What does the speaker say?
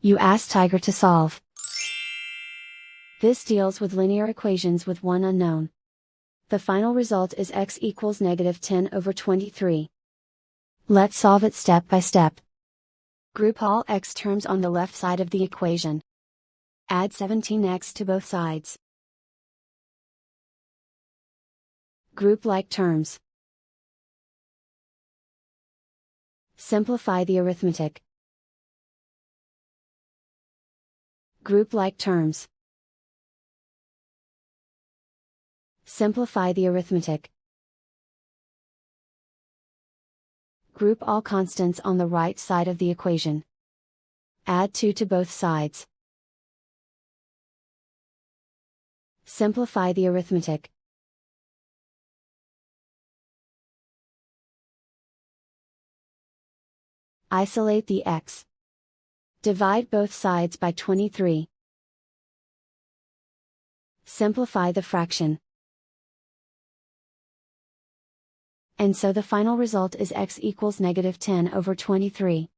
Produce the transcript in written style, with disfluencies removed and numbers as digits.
You ask Tiger to solve. This deals with linear equations with one unknown. The final result is x equals -10/23. Let's solve it step by step. Group all x terms on the left side of the equation. Add 17x to both sides. Group like terms. Simplify the arithmetic. Group like terms. Simplify the arithmetic. Group all constants on the right side of the equation. Add 2 to both sides. Simplify the arithmetic. Isolate the x. Divide both sides by 23. Simplify the fraction. And so the final result is x equals -10/23.